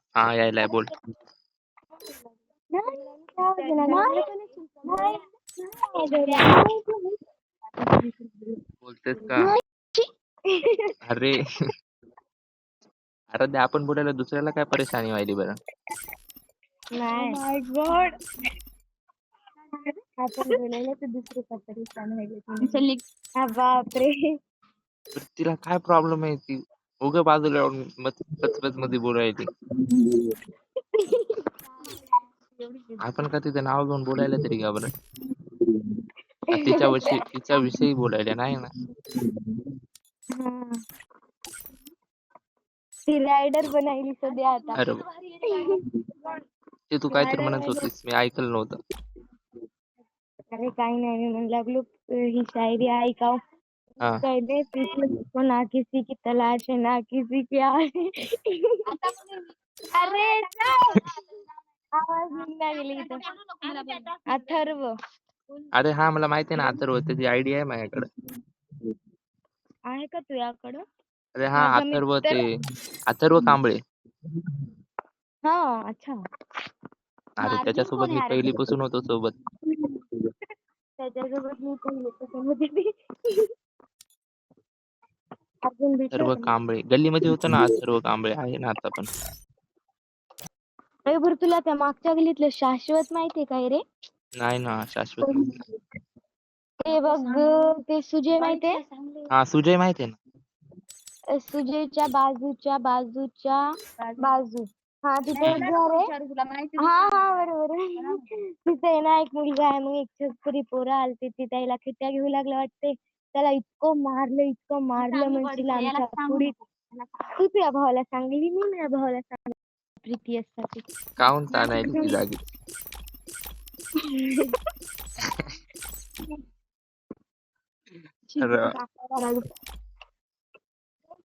हा यायलाय बोल. बोलतेस का? अरे अरे आपण बोलायला दुसऱ्याला काय परेशानी व्हायली बरं. माय गॉड आपण बोलायला तर दुसरे का परेशान व्हायले. बापरे बरं तिला काय प्रॉब्लेम आहे ती उगं बाजूला येऊन मत मध्ये बोलायली. आपण का तिचं नाव घेऊन बोलायला तरी का बरं. तिच्या विषयी बोलायला नाही ना. ती रायडर बनायली सध्या आता. अरे ते तू काय तर म्हणत होतीस मी ऐकलं नव्हतं. अरे काही नाही मी म्हणू लागलो ही शायरी ऐकाव. हा कहते को ना किसी की तलाश है ना किसी की आहे. अरे आवाज निघून गेली इथं. अथर्व अरे हा मला माहिती आहे ना अथर्व त्याची आयडिया आहे माझ्याकडे. आहे का तुझ्याकडं? अरे हा माझा अथर्व मित्र ते अथर्व कांबळे. हा अच्छा अरे त्याच्यासोबत मी पहिलीपासून होतो सोबत. त्याच्यासोबत मी पहिल्यापासून होते. अजून भेटलं अथर्व का? कांबळे गल्लीमध्ये होतं ना अथर्व कांबळे आहे ना आता पण. अरे बरं तुला त्या मागच्या गल्लीतलं शाश्वत माहितीये काय रे? नाही ना शाश्वत माहिती नाही. ते बघ ते सुजय माहितीये? हा सुजय माहिती आहे ना. सुजयच्या बाजूच्या बाजू हा तिथे एक घर आहे. हा बरोबर तिथे आहे ना एक मुलगा आहे मग एक छपरी पोरं आलते ते त्याला खिट्ट्या घेऊ लागलं वाटते. त्याला इतकं मारलं म्हणजे आमच्या पुढीत. तू तुझ्या भावाला सांगली मी माझ्या भावाला सांगली प्रीती असतात काहून ताणायली ती जागीच. अरे